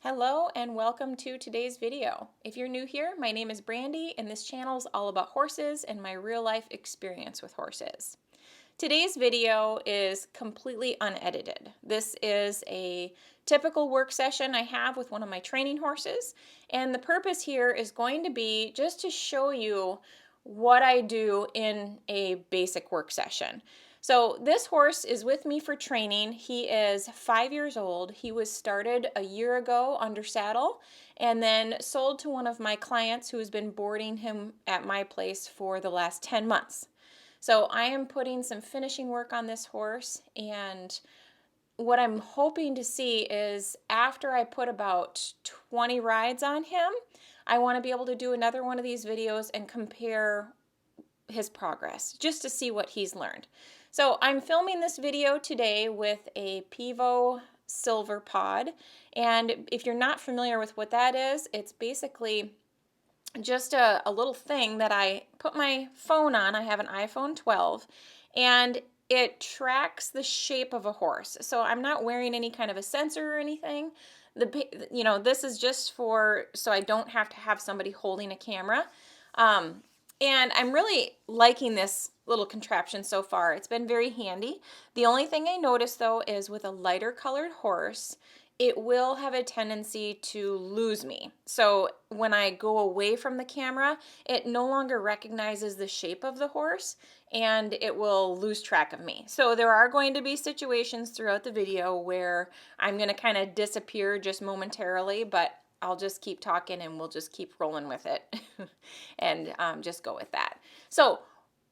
Hello and welcome to today's video. If you're new here, my name is Brandy and this channel is all about horses and my real life experience with horses. Today's video is completely unedited. This is a typical work session I have with one of my training horses, and the purpose here is going to be just to show you what I do in a basic work session. So this horse is with me for training. He is 5 years old. He was started a year ago under saddle and then sold to one of my clients who has been boarding him at my place for the last 10 months. So I am putting some finishing work on this horse, and what I'm hoping to see is after I put about 20 rides on him, I want to be able to do another one of these videos and compare his progress just to see what he's learned. So I'm filming this video today with a Pivo silver pod, and if you're not familiar with what that is, it's basically just a little thing that I put my phone on. I have an iPhone 12 and it tracks the shape of a horse. So I'm not wearing any kind of a sensor or anything. This is just for so I don't have to have somebody holding a camera. And I'm really liking this little contraption so far. It's been very handy. The only thing I noticed though is with a lighter colored horse, it will have a tendency to lose me. So when I go away from the camera, it no longer recognizes the shape of the horse and it will lose track of me. So there are going to be situations throughout the video where I'm going to kind of disappear just momentarily, but I'll just keep talking and we'll just keep rolling with it and just go with that. So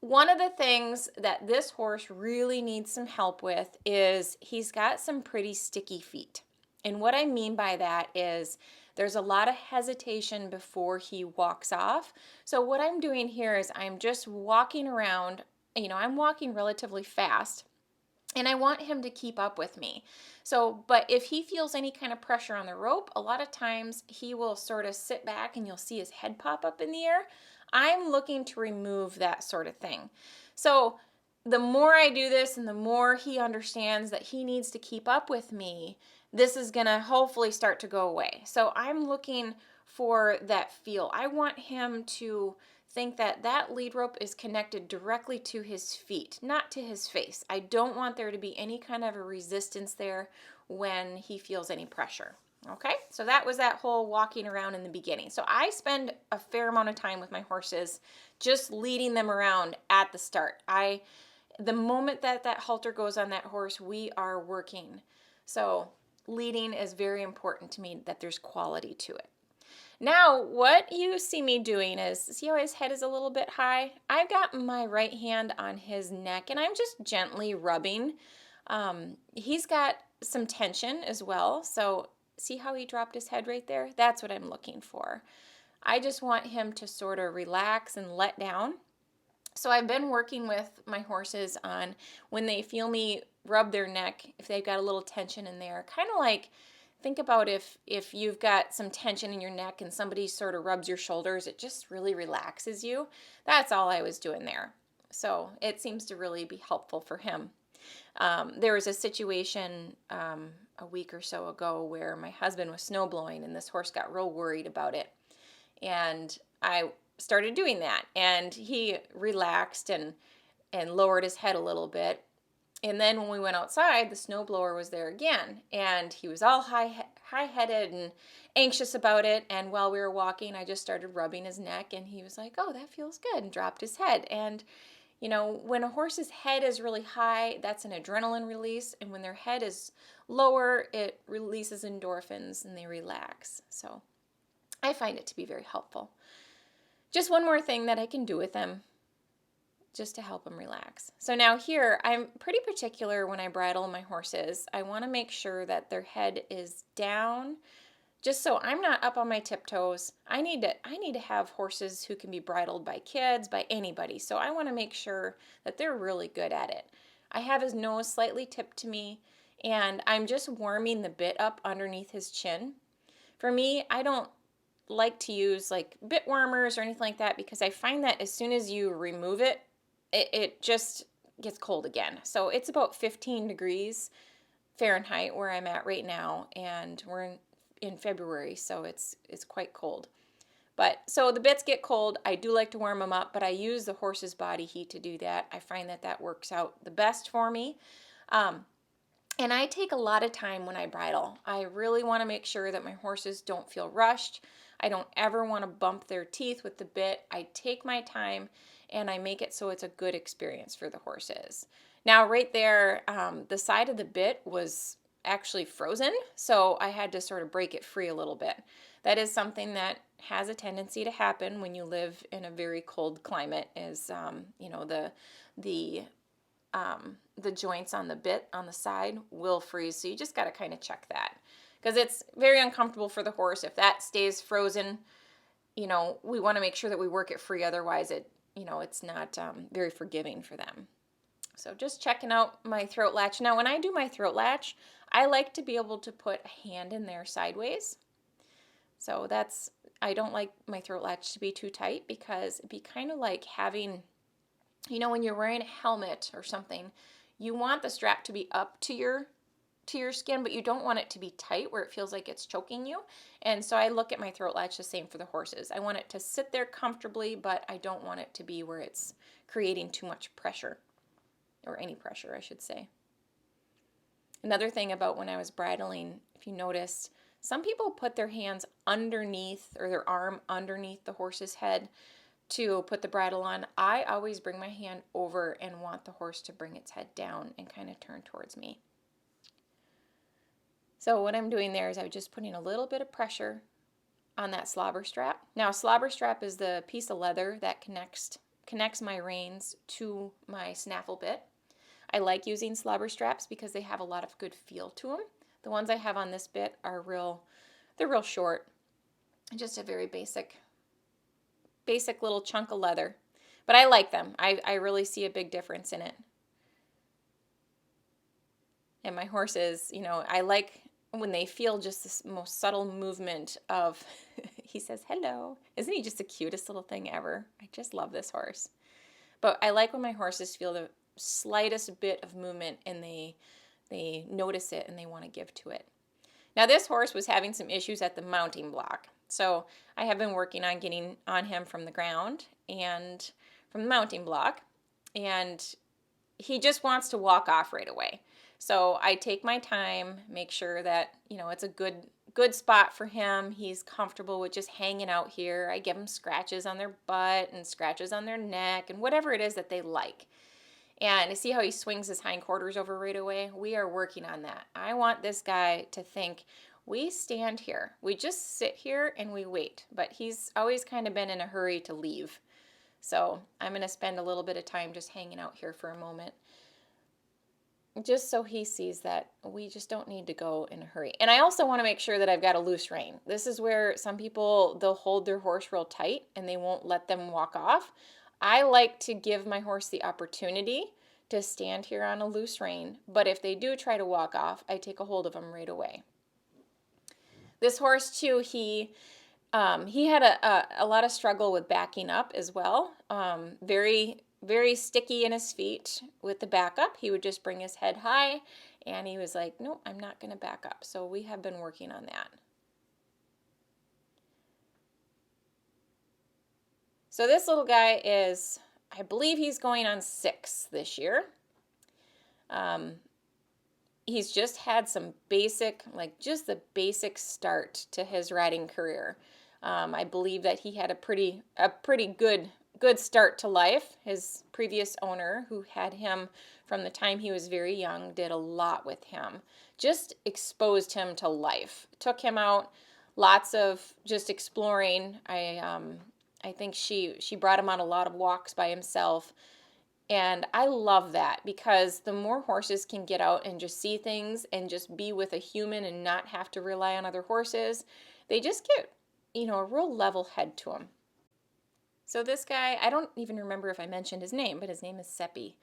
one of the things that this horse really needs some help with is he's got some pretty sticky feet. And what I mean by that is there's a lot of hesitation before he walks off. So what I'm doing here is I'm just walking around, I'm walking relatively fast and I want him to keep up with me. So, but if he feels any kind of pressure on the rope, a lot of times he will sort of sit back and you'll see his head pop up in the air. I'm looking to remove that sort of thing. So the more I do this and the more he understands that he needs to keep up with me, this is going to hopefully start to go away. So I'm looking for that feel. I want him to think that that lead rope is connected directly to his feet, not to his face. I don't want there to be any kind of a resistance there when he feels any pressure. Okay, so that was that whole walking around in the beginning. So I spend a fair amount of time with my horses just leading them around at the start. The moment that halter goes on that horse, we are working. So leading is very important to me, that there's quality to it. Now, what you see me doing is, see how his head is a little bit high? I've got my right hand on his neck and I'm just gently rubbing. He's got some tension as well. So see how he dropped his head right there? That's what I'm looking for. I just want him to sort of relax and let down. So I've been working with my horses on when they feel me rub their neck, if they've got a little tension in there, kind of like, think about if you've got some tension in your neck and somebody sort of rubs your shoulders, it just really relaxes you. That's all I was doing there. So it seems to really be helpful for him. There was a situation a week or so ago where my husband was snow blowing and this horse got real worried about it. And I started doing that and he relaxed and lowered his head a little bit. And then when we went outside, the snowblower was there again, and he was all high-headed and anxious about it. And while we were walking, I just started rubbing his neck, and he was like, "Oh, that feels good," and dropped his head. And when a horse's head is really high, that's an adrenaline release, and when their head is lower, it releases endorphins and they relax. So I find it to be very helpful. Just one more thing that I can do with them, just to help them relax. So now here, I'm pretty particular when I bridle my horses. I want to make sure that their head is down, just so I'm not up on my tiptoes. I need to have horses who can be bridled by kids, by anybody. So I want to make sure that they're really good at it. I have his nose slightly tipped to me, and I'm just warming the bit up underneath his chin. For me, I don't like to use like bit warmers or anything like that because I find that as soon as you remove it, it just gets cold again. So it's about 15 degrees Fahrenheit where I'm at right now, and we're in February, so it's quite cold. But so the bits get cold. I do like to warm them up, but I use the horse's body heat to do that. I find that that works out the best for me. And I take a lot of time when I bridle. I really want to make sure that my horses don't feel rushed. I don't ever want to bump their teeth with the bit. I take my time and I make it so it's a good experience for the horses. Now, right there, the side of the bit was actually frozen, so I had to sort of break it free a little bit. That is something that has a tendency to happen when you live in a very cold climate. Is you know, the joints on the bit on the side will freeze, so you just got to kind of check that, because it's very uncomfortable for the horse if that stays frozen. You know, we want to make sure that we work it free, otherwise it, you know, it's not very forgiving for them. So just checking out my throat latch. Now, when I do my throat latch, I like to be able to put a hand in there sideways. So that's, I don't like my throat latch to be too tight, because it'd be kind of like having, you know, when you're wearing a helmet or something, you want the strap to be up to your skin, but you don't want it to be tight where it feels like it's choking you. And so I look at my throat latch the same for the horses. I want it to sit there comfortably, but I don't want it to be where it's creating too much pressure, or any pressure, I should say. Another thing about when I was bridling, if you noticed, some people put their hands underneath, or their arm underneath the horse's head to put the bridle on. I always bring my hand over and want the horse to bring its head down and kind of turn towards me. So what I'm doing there is I'm just putting a little bit of pressure on that slobber strap. Now, a slobber strap is the piece of leather that connects my reins to my snaffle bit. I like using slobber straps because they have a lot of good feel to them. The ones I have on this bit are they're real short, just a very basic little chunk of leather. But I like them. I really see a big difference in it. And my horses, you know, I like when they feel just this most subtle movement of, he says, hello. Isn't he just the cutest little thing ever? I just love this horse. But I like when my horses feel the slightest bit of movement and they notice it and they want to give to it. Now, this horse was having some issues at the mounting block. So I have been working on getting on him from the ground and from the mounting block. And he just wants to walk off right away. So I take my time, make sure that, you know, it's a good spot for him. He's comfortable with just hanging out here. I give him scratches on their butt and scratches on their neck and whatever it is that they like. And see how he swings his hindquarters over right away? We are working on that. I want this guy to think, we stand here. We just sit here and we wait. But he's always kind of been in a hurry to leave. So I'm going to spend a little bit of time just hanging out here for a moment, just so he sees that we just don't need to go in a hurry. And I also want to make sure that I've got a loose rein. This is where some people, they'll hold their horse real tight and they won't let them walk off. I like to give my horse the opportunity to stand here on a loose rein, but if they do try to walk off, I take a hold of them right away. This horse too, he had a lot of struggle with backing up as well. Very, very sticky in his feet with the back up. He would just bring his head high, and he was like, nope, I'm not going to back up. So we have been working on that. So this little guy is, I believe he's going on 6 this year. He's just had some basic, like just the basic start to his riding career. I believe that he had a pretty good start to life. His previous owner, who had him from the time he was very young, did a lot with him. Just exposed him to life. Took him out, lots of just exploring. I think she brought him on a lot of walks by himself. And I love that, because the more horses can get out and just see things and just be with a human and not have to rely on other horses, they just get, you know, a real level head to them. So this guy, I don't even remember if I mentioned his name, but his name is Seppi.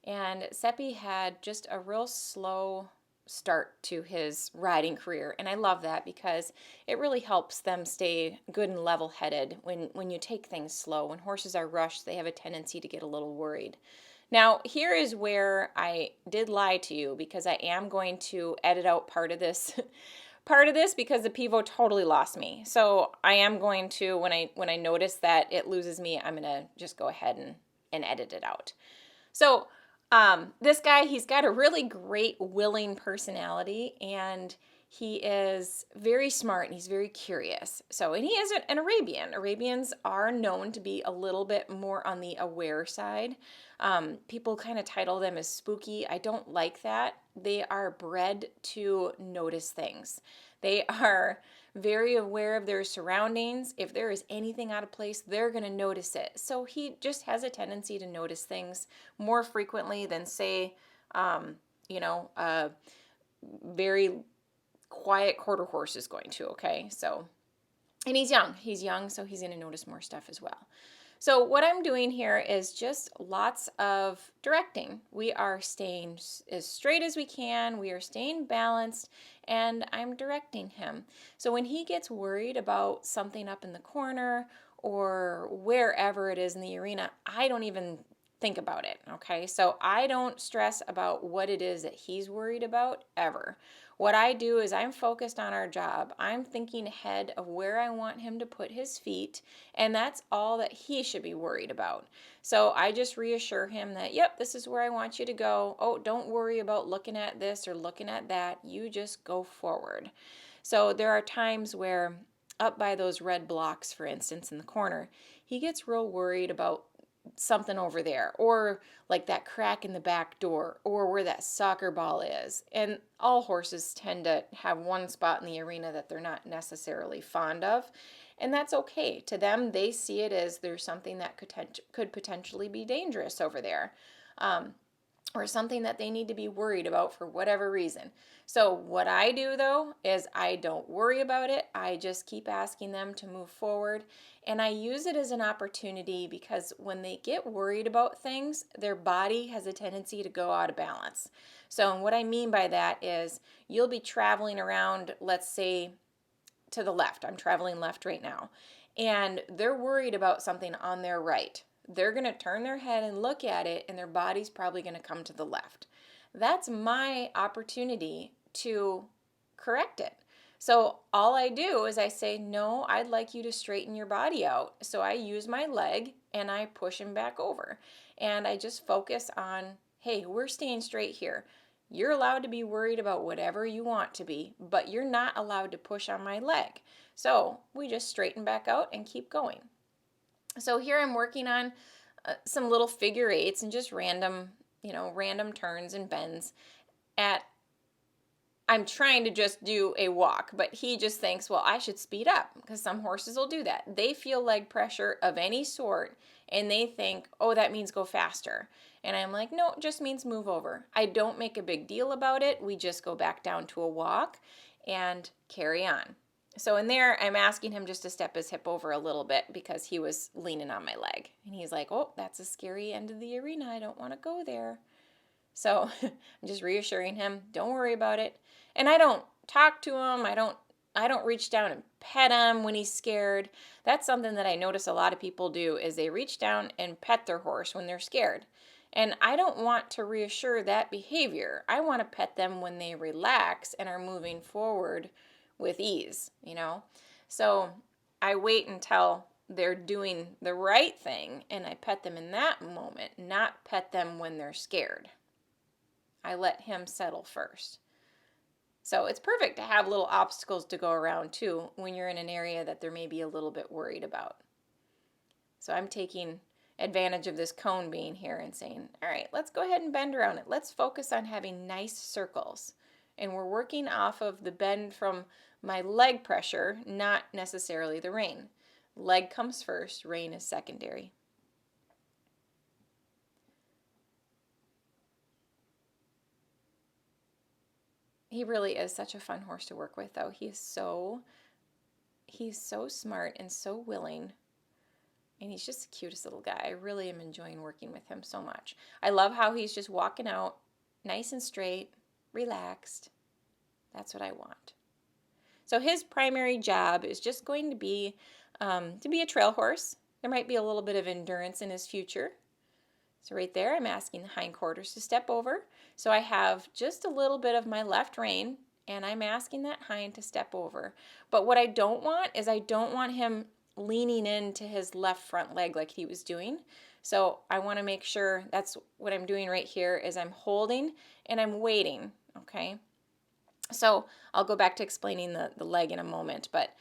And Seppi had just a real slow start to his riding career. And I love that, because it really helps them stay good and level-headed when you take things slow. When horses are rushed, they have a tendency to get a little worried. Now, here is where I did lie to you, because I am going to edit out part of this part of this because the pivot totally lost me. So I am going to, when I notice that it loses me, I'm going to just go ahead and edit it out. So this guy, he's got a really great willing personality, and he is very smart and he's very curious. So, and he is an Arabian. Arabians are known to be a little bit more on the aware side. People kind of title them as spooky. I don't like that. They are bred to notice things. They are very aware of their surroundings. If there is anything out of place, they're going to notice it. So he just has a tendency to notice things more frequently than, say, a very quiet quarter horse is going to, okay? So, and he's young, so he's going to notice more stuff as well. So what I'm doing here is just lots of directing. We are staying as straight as we can. We are staying balanced, and I'm directing him. So when he gets worried about something up in the corner or wherever it is in the arena, I don't even think about it, okay? So I don't stress about what it is that he's worried about ever. What I do is I'm focused on our job. I'm thinking ahead of where I want him to put his feet, and that's all that he should be worried about. So I just reassure him that, yep, this is where I want you to go. Oh, don't worry about looking at this or looking at that. You just go forward. So there are times where up by those red blocks, for instance, in the corner, he gets real worried about something over there, or like that crack in the back door, or where that soccer ball is. And all horses tend to have one spot in the arena that they're not necessarily fond of, and that's okay. To them, they see it as there's something that could potentially be dangerous over there, or something that they need to be worried about for whatever reason. So what I do, though, is I don't worry about it. I just keep asking them to move forward, and I use it as an opportunity, because when they get worried about things, their body has a tendency to go out of balance. So what I mean by that is you'll be traveling around, let's say, to the left. I'm traveling left right now, and they're worried about something on their right. They're going to turn their head and look at it, and their body's probably going to come to the left. That's my opportunity to correct it. So all I do is I say, no, I'd like you to straighten your body out. So I use my leg and I push him back over. And I just focus on, hey, we're staying straight here. You're allowed to be worried about whatever you want to be, but you're not allowed to push on my leg. So we just straighten back out and keep going. So here I'm working on some little figure eights and just random turns and bends. I'm trying to just do a walk, but he just thinks, well, I should speed up, because some horses will do that. They feel leg pressure of any sort, and they think, oh, that means go faster. And I'm like, no, it just means move over. I don't make a big deal about it. We just go back down to a walk and carry on. So in there, I'm asking him just to step his hip over a little bit, because he was leaning on my leg. And he's like, oh, that's a scary end of the arena. I don't want to go there. So I'm just reassuring him, don't worry about it. And I don't talk to him. I don't reach down and pet him when he's scared. That's something that I notice a lot of people do, is they reach down and pet their horse when they're scared. And I don't want to reassure that behavior. I want to pet them when they relax and are moving forward with ease, So I wait until they're doing the right thing, and I pet them in that moment, not pet them when they're scared. I let him settle first. So it's perfect to have little obstacles to go around too when you're in an area that they're maybe a little bit worried about. So I'm taking advantage of this cone being here and saying, all right, let's go ahead and bend around it. Let's focus on having nice circles. And we're working off of the bend from my leg pressure, not necessarily the rein. Leg comes first, rein is secondary. He really is such a fun horse to work with, though. He's so smart and so willing, and he's just the cutest little guy. I really am enjoying working with him so much. I love how he's just walking out nice and straight, relaxed. That's what I want. So his primary job is just going to be a trail horse. There might be a little bit of endurance in his future. So right there, I'm asking the hindquarters to step over. So I have just a little bit of my left rein, and I'm asking that hind to step over. But what I don't want is I don't want him leaning into his left front leg like he was doing. So I want to make sure that's what I'm doing right here is I'm holding and I'm waiting, okay? So I'll go back to explaining the leg in a moment, but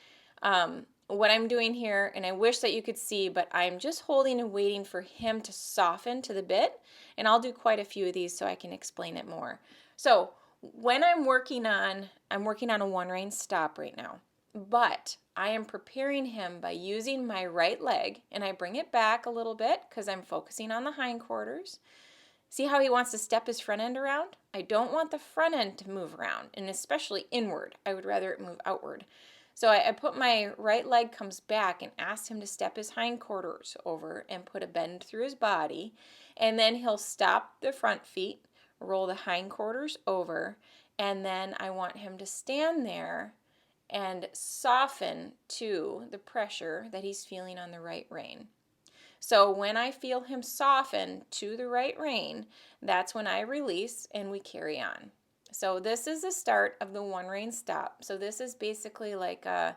what I'm doing here, and I wish that you could see, but I'm just holding and waiting for him to soften to the bit, and I'll do quite a few of these so I can explain it more. So when I'm working on a one-rein stop right now, but I am preparing him by using my right leg, and I bring it back a little bit because I'm focusing on the hindquarters. See how he wants to step his front end around? I don't want the front end to move around, and especially inward. I would rather it move outward. So I put my right leg comes back and ask him to step his hindquarters over and put a bend through his body. And then he'll stop the front feet, roll the hindquarters over, and then I want him to stand there and soften to the pressure that he's feeling on the right rein. So when I feel him soften to the right rein, that's when I release and we carry on. So this is the start of the one-rein stop. So this is basically like a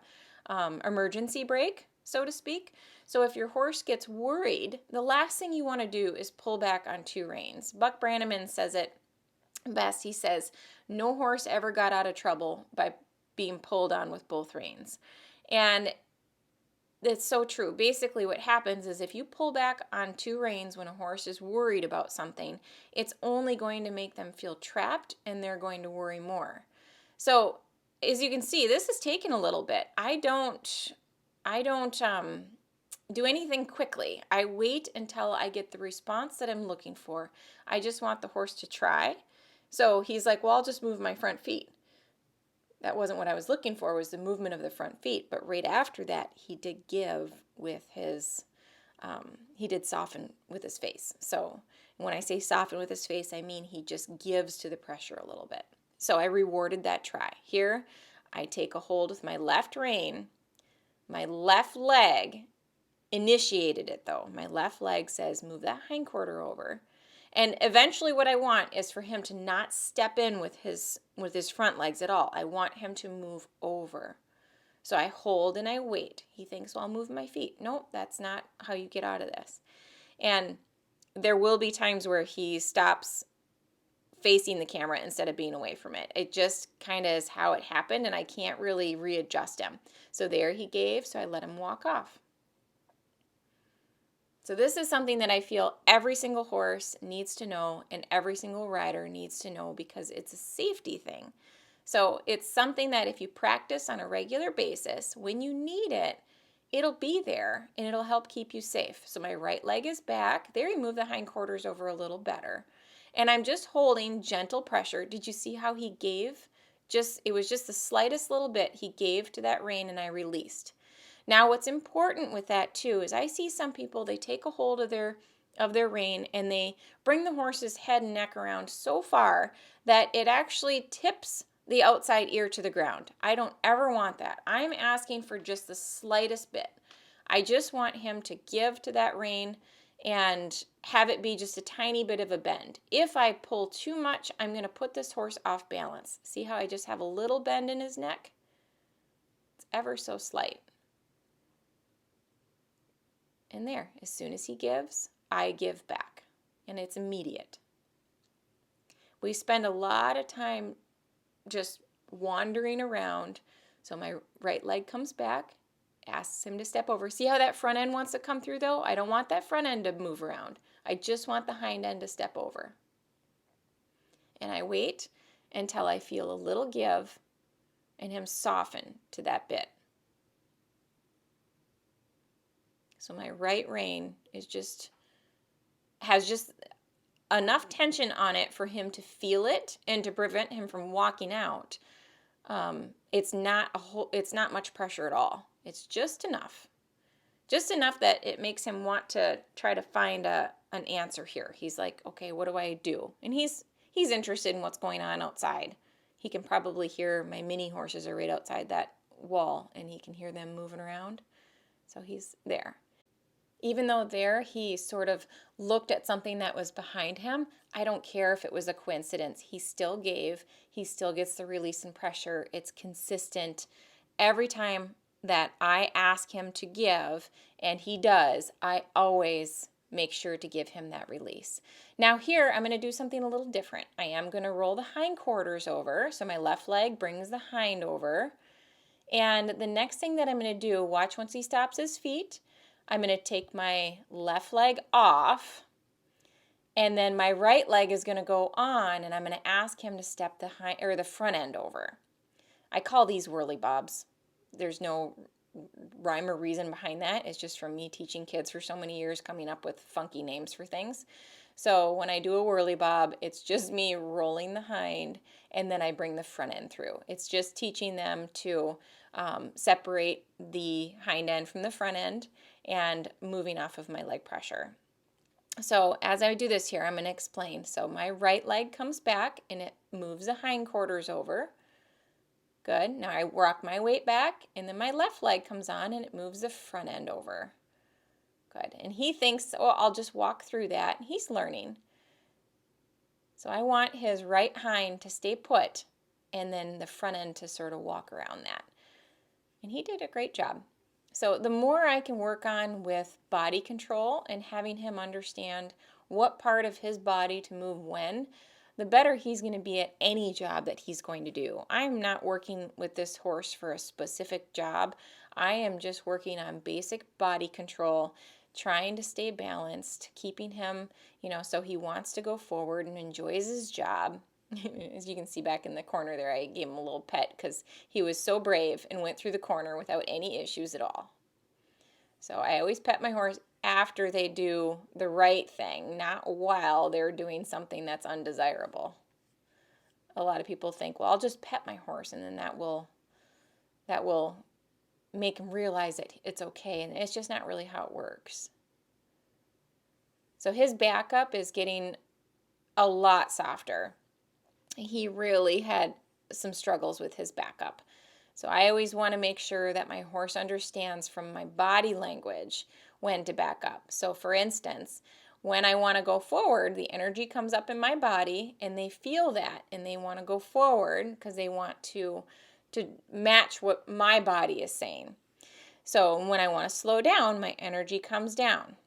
emergency brake, so to speak. So if your horse gets worried, the last thing you want to do is pull back on two reins. Buck Brannaman says it best. He says, no horse ever got out of trouble by being pulled on with both reins. And it's so true. Basically what happens is if you pull back on two reins when a horse is worried about something, it's only going to make them feel trapped and they're going to worry more. So as you can see, this has taken a little bit. I don't do anything quickly. I wait until I get the response that I'm looking for. I just want the horse to try. So he's like, well, I'll just move my front feet. That wasn't what I was looking for, was the movement of the front feet. But right after that, he did give with his, he did soften with his face. So when I say soften with his face, I mean he just gives to the pressure a little bit. So I rewarded that try. Here, I take a hold with my left rein. My left leg initiated it though. My left leg says, move that hindquarter over. And eventually what I want is for him to not step in with his front legs at all. I want him to move over. So I hold and I wait. He thinks, well, I'll move my feet. Nope, that's not how you get out of this. And there will be times where he stops facing the camera instead of being away from it. It just kind of is how it happened, and I can't really readjust him. So there he gave, so I let him walk off. So this is something that I feel every single horse needs to know and every single rider needs to know because it's a safety thing. So it's something that if you practice on a regular basis, when you need it, it'll be there and it'll help keep you safe. So my right leg is back. There you move the hindquarters over a little better. And I'm just holding gentle pressure. Did you see how he gave? It was just the slightest little bit he gave to that rein and I released. Now what's important with that too is I see some people, they take a hold of their rein and they bring the horse's head and neck around so far that it actually tips the outside ear to the ground. I don't ever want that. I'm asking for just the slightest bit. I just want him to give to that rein and have it be just a tiny bit of a bend. If I pull too much, I'm going to put this horse off balance. See how I just have a little bend in his neck? It's ever so slight. And there, as soon as he gives, I give back. And it's immediate. We spend a lot of time just wandering around. So my right leg comes back, asks him to step over. See how that front end wants to come through though? I don't want that front end to move around. I just want the hind end to step over. And I wait until I feel a little give and him soften to that bit. So my right rein has just enough tension on it for him to feel it and to prevent him from walking out. It's not much pressure at all. It's just enough that it makes him want to try to find an answer here. He's like, okay, what do I do? And he's interested in what's going on outside. He can probably hear my mini horses are right outside that wall, and he can hear them moving around. So he's there. Even though there he sort of looked at something that was behind him, I don't care if it was a coincidence. He still gave, he still gets the release and pressure. It's consistent. Every time that I ask him to give, and he does, I always make sure to give him that release. Now here, I'm going to do something a little different. I am going to roll the hindquarters over. So my left leg brings the hind over. And the next thing that I'm going to do, watch once he stops his feet, I'm going to take my left leg off, and then my right leg is going to go on, and I'm going to ask him to step the front end over. I call these whirly bobs. There's no rhyme or reason behind that. It's just from me teaching kids for so many years, coming up with funky names for things. So when I do a whirly bob, it's just me rolling the hind, and then I bring the front end through. It's just teaching them to separate the hind end from the front end and moving off of my leg pressure. So as I do this here, I'm going to explain. So my right leg comes back and it moves the hindquarters over. Good. Now I rock my weight back, and then my left leg comes on and it moves the front end over. Good. And he thinks, oh, I'll just walk through that. He's learning. So I want his right hind to stay put, and then the front end to sort of walk around that. And he did a great job. So the more I can work on with body control and having him understand what part of his body to move when, the better he's going to be at any job that he's going to do. I'm not working with this horse for a specific job. I am just working on basic body control, trying to stay balanced, keeping him, so he wants to go forward and enjoys his job. As you can see back in the corner there, I gave him a little pet because he was so brave and went through the corner without any issues at all. So I always pet my horse after they do the right thing, not while they're doing something that's undesirable. A lot of people think, well, I'll just pet my horse and then that will make him realize that it's okay, and it's just not really how it works. So his backup is getting a lot softer. He really had some struggles with his backup. So I always want to make sure that my horse understands from my body language when to back up. So for instance, when I want to go forward, the energy comes up in my body and they feel that and they want to go forward because they want to match what my body is saying. So when I want to slow down, my energy comes down.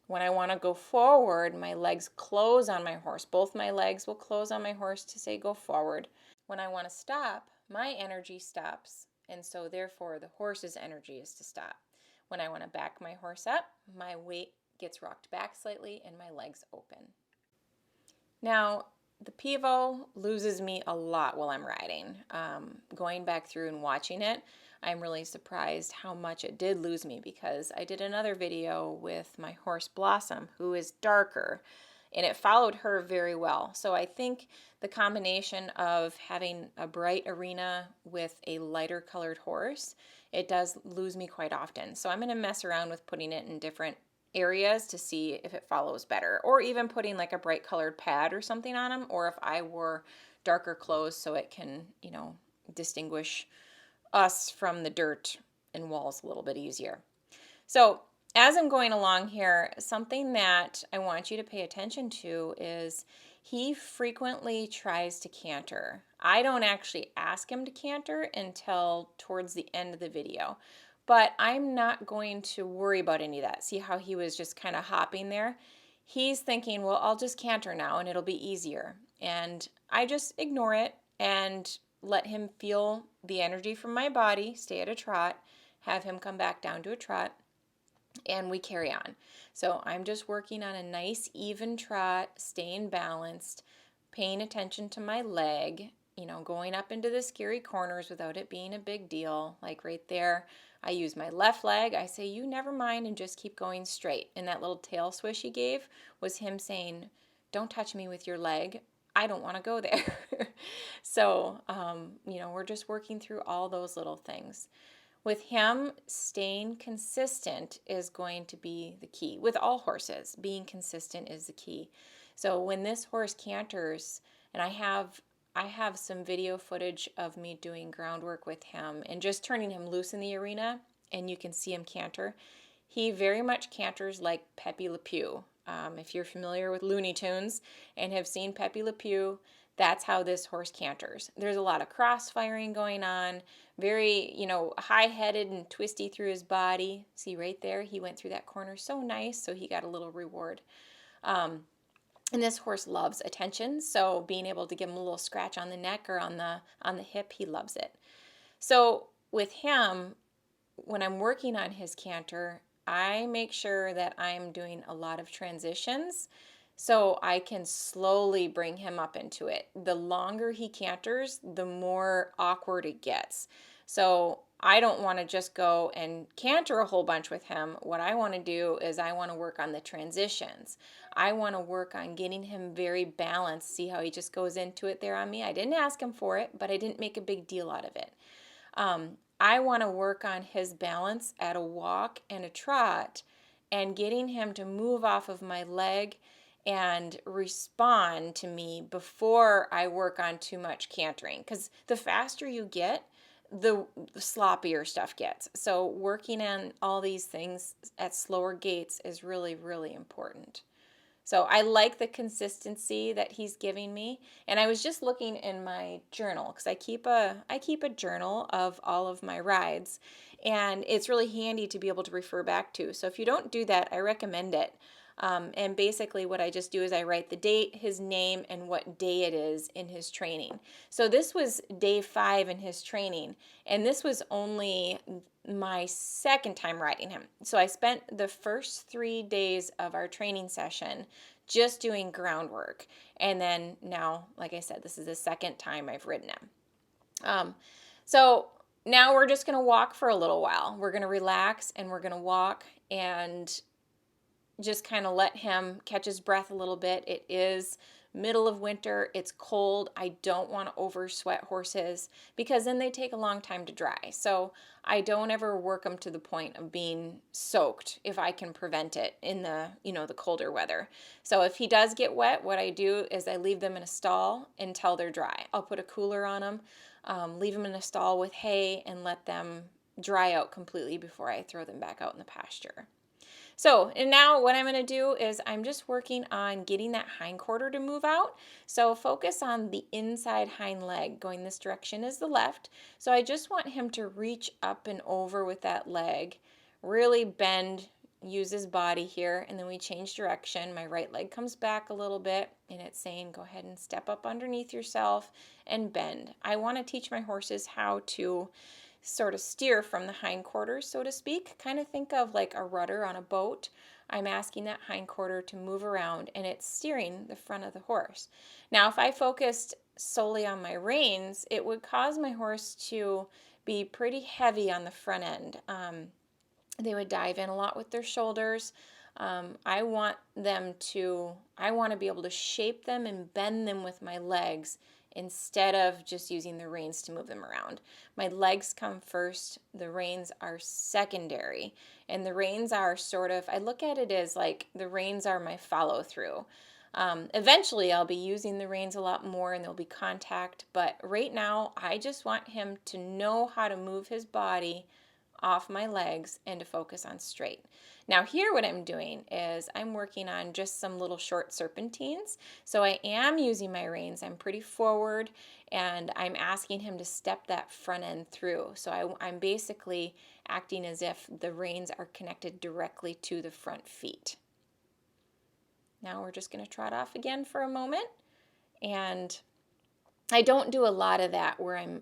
When I want to go forward, my legs close on my horse. Both my legs will close on my horse to say go forward. When I want to stop, my energy stops, and so therefore the horse's energy is to stop. When I want to back my horse up, my weight gets rocked back slightly and my legs open. Now, the pivot loses me a lot while I'm riding. Going back through and watching it, I'm really surprised how much it did lose me, because I did another video with my horse Blossom, who is darker, and it followed her very well. So I think the combination of having a bright arena with a lighter colored horse, it does lose me quite often. So I'm going to mess around with putting it in different areas to see if it follows better, or even putting like a bright colored pad or something on them, or if I wore darker clothes so it can, distinguish us from the dirt and walls a little bit easier. So as I'm going along here, something that I want you to pay attention to is he frequently tries to canter. I don't actually ask him to canter until towards the end of the video, but I'm not going to worry about any of that. See how he was just kind of hopping there? He's thinking, well, I'll just canter now and it'll be easier. And I just ignore it and let him feel the energy from my body, stay at a trot, have him come back down to a trot, and we carry on. So I'm just working on a nice even trot, staying balanced, paying attention to my leg, going up into the scary corners without it being a big deal. Like right there, I use my left leg. I say, you never mind, and just keep going straight. And that little tail swish he gave was him saying, don't touch me with your leg. I don't want to go there. So, we're just working through all those little things. With him, staying consistent is going to be the key. With all horses, being consistent is the key. So when this horse canters, and I have some video footage of me doing groundwork with him and just turning him loose in the arena, and you can see him canter. he very much canters like Pepe Le Pew. If you're familiar with Looney Tunes and have seen Pepe Le Pew, that's how this horse canters. There's a lot of cross-firing going on, very, high-headed and twisty through his body. See right there, he went through that corner so nice, so he got a little reward. And this horse loves attention, so being able to give him a little scratch on the neck or on the hip, he loves it. So with him, when I'm working on his canter, I make sure that I'm doing a lot of transitions so I can slowly bring him up into it. The longer he canters, the more awkward it gets. So I don't want to just go and canter a whole bunch with him. What I want to do is I want to work on the transitions. I want to work on getting him very balanced. See how he just goes into it there on me? I didn't ask him for it, but I didn't make a big deal out of it. I want to work on his balance at a walk and a trot and getting him to move off of my leg and respond to me before I work on too much cantering. Because the faster you get, the sloppier stuff gets. So working on all these things at slower gaits is really, really important. So I like the consistency that he's giving me. And I was just looking in my journal because I keep a journal of all of my rides, and it's really handy to be able to refer back to. So if you don't do that, I recommend it. And basically what I just do is I write the date, his name, and what day it is in his training. So this was day 5 in his training, and this was only my second time riding him. So I spent the first 3 days of our training session just doing groundwork. And then now, like I said, this is the second time I've ridden him. So now we're just going to walk for a little while. We're going to relax and we're going to walk and just kind of let him catch his breath a little bit. It is middle of winter. It's cold. I don't want to over sweat horses because then they take a long time to dry. So I don't ever work them to the point of being soaked if I can prevent it in the colder weather. So if he does get wet, what I do is I leave them in a stall until they're dry. I'll put a cooler on them, leave them in a stall with hay, and let them dry out completely before I throw them back out in the pasture. So, and now what I'm going to do is I'm just working on getting that hind quarter to move out. So focus on the inside hind leg. Going this direction is the left. So I just want him to reach up and over with that leg, really bend, use his body here, and then we change direction. My right leg comes back a little bit, and it's saying go ahead and step up underneath yourself and bend. I want to teach my horses how to sort of steer from the hindquarters, so to speak. Kind of think of like a rudder on a boat. I'm asking that hindquarter to move around, and it's steering the front of the horse. Now, if I focused solely on my reins, it would cause my horse to be pretty heavy on the front end. They would dive in a lot with their shoulders. I want to be able to shape them and bend them with my legs instead of just using the reins to move them around. My legs come first, the reins are secondary, and the reins are I look at it as like the reins are my follow through. Eventually I'll be using the reins a lot more and there'll be contact, but right now I just want him to know how to move his body off my legs and to focus on straight. Now here what I'm doing is I'm working on just some little short serpentines. So I am using my reins. I'm pretty forward and I'm asking him to step that front end through. So I'm basically acting as if the reins are connected directly to the front feet. Now we're just going to trot off again for a moment, and I don't do a lot of that where I'm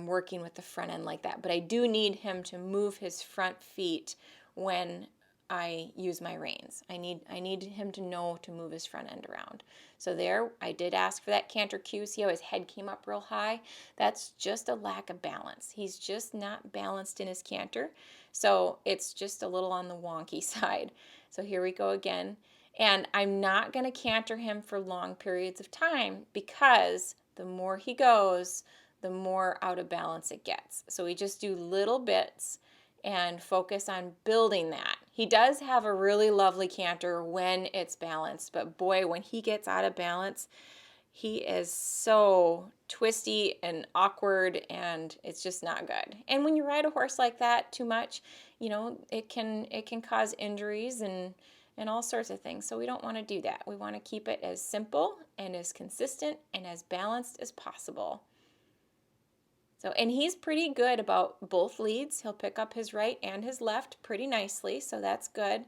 working with the front end like that, but I do need him to move his front feet when I use my reins. I need him to know to move his front end around. So there, I did ask for that canter cue. See how his head came up real high? That's just a lack of balance. He's just not balanced in his canter. So it's just a little on the wonky side. So here we go again. And I'm not going to canter him for long periods of time because the more he goes, the more out of balance it gets. So we just do little bits and focus on building that. He does have a really lovely canter when it's balanced, but boy, when he gets out of balance, he is so twisty and awkward, and it's just not good. And when you ride a horse like that too much, it can cause injuries and all sorts of things. So we don't want to do that. We want to keep it as simple and as consistent and as balanced as possible. So, and he's pretty good about both leads. He'll pick up his right and his left pretty nicely, so that's good.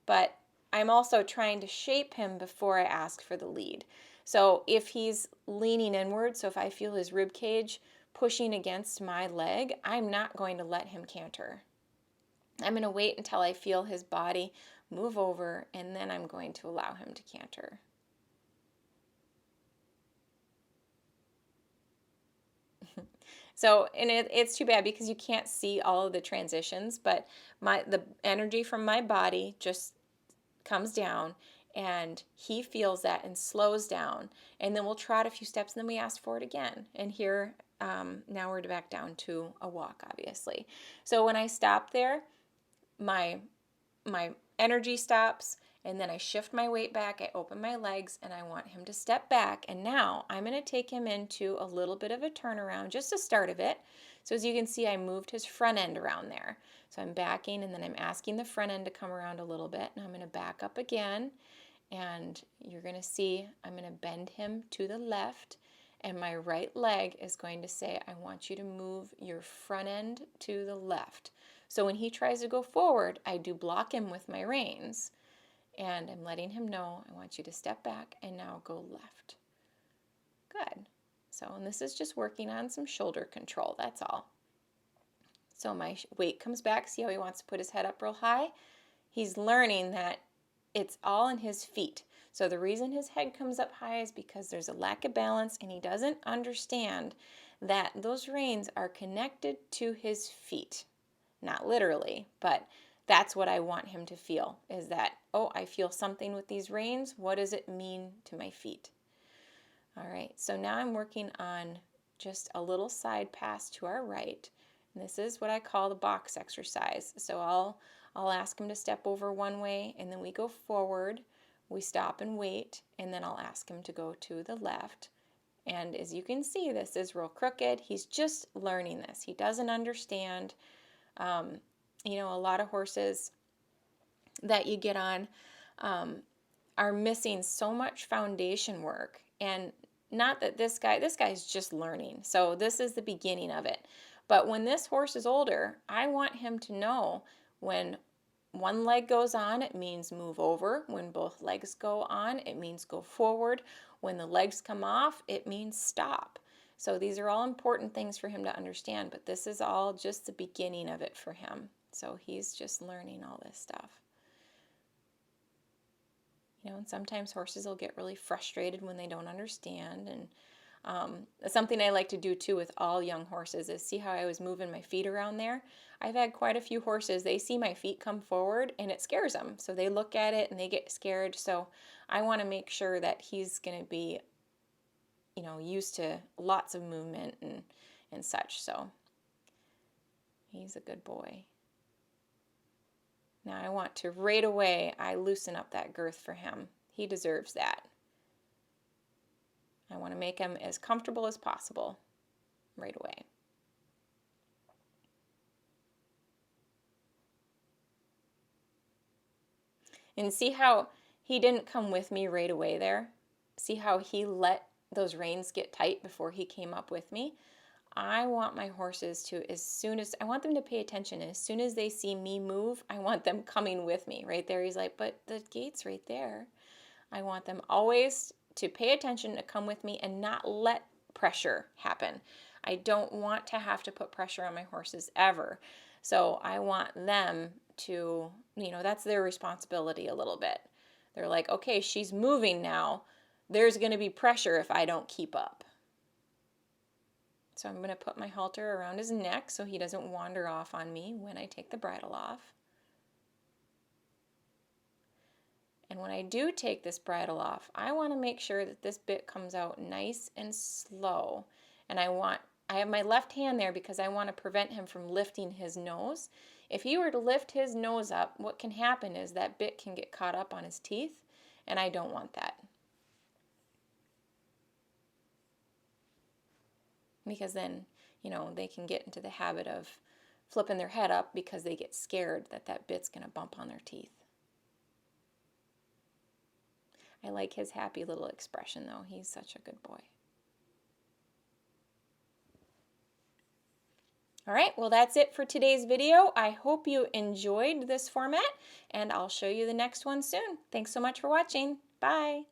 But I'm also trying to shape him before I ask for the lead. So if he's leaning inward, so if I feel his rib cage pushing against my leg, I'm not going to let him canter. I'm going to wait until I feel his body move over, and then I'm going to allow him to canter. So, and it's too bad because you can't see all of the transitions, but the energy from my body just comes down, and he feels that and slows down, and then we'll trot a few steps, and then we ask for it again. And here, now we're back down to a walk, obviously. So when I stop there, my energy stops, and then I shift my weight back, I open my legs, and I want him to step back. And now I'm going to take him into a little bit of a turnaround, just the start of it. So as you can see, I moved his front end around there. So I'm backing, and then I'm asking the front end to come around a little bit. And I'm going to back up again, and you're going to see I'm going to bend him to the left, and my right leg is going to say, I want you to move your front end to the left. So when he tries to go forward, I do block him with my reins, and I'm letting him know, I want you to step back and now go left. Good. So, and this is just working on some shoulder control, that's all. So my weight comes back. See how he wants to put his head up real high? He's learning that it's all in his feet. So the reason his head comes up high is because there's a lack of balance, and he doesn't understand that those reins are connected to his feet. Not literally, but that's what I want him to feel, is that, oh, I feel something with these reins. What does it mean to my feet? All right, so now I'm working on just a little side pass to our right. And this is what I call the box exercise. So I'll ask him to step over one way, and then we go forward. We stop and wait, and then I'll ask him to go to the left. And as you can see, this is real crooked. He's just learning this. He doesn't understand. A lot of horses that you get on are missing so much foundation work. And not that this guy's just learning. So this is the beginning of it. But when this horse is older, I want him to know when one leg goes on, it means move over. When both legs go on, it means go forward. When the legs come off, it means stop. So these are all important things for him to understand, but this is all just the beginning of it for him. So he's just learning all this stuff. And sometimes horses will get really frustrated when they don't understand. And something I like to do too with all young horses is see how I was moving my feet around there. I've had quite a few horses, they see my feet come forward and it scares them. So they look at it and they get scared. So I want to make sure that he's going to be used to lots of movement and such. So he's a good boy. Now I want to right away, I loosen up that girth for him. He deserves that. I want to make him as comfortable as possible right away. And see how he didn't come with me right away there? See how he let those reins get tight before he came up with me? I want my horses to, I want them to pay attention. And as soon as they see me move, I want them coming with me. Right there, he's like, but the gate's right there. I want them always to pay attention, to come with me, and not let pressure happen. I don't want to have to put pressure on my horses ever. So I want them to, that's their responsibility a little bit. They're like, okay, she's moving now. There's going to be pressure if I don't keep up. So I'm going to put my halter around his neck so he doesn't wander off on me when I take the bridle off. And when I do take this bridle off, I want to make sure that this bit comes out nice and slow. And I have my left hand there because I want to prevent him from lifting his nose. If he were to lift his nose up, what can happen is that bit can get caught up on his teeth, and I don't want that. because then, they can get into the habit of flipping their head up because they get scared that that bit's going to bump on their teeth. I like his happy little expression though. He's such a good boy. All right, well that's it for today's video. I hope you enjoyed this format, and I'll show you the next one soon. Thanks so much for watching. Bye.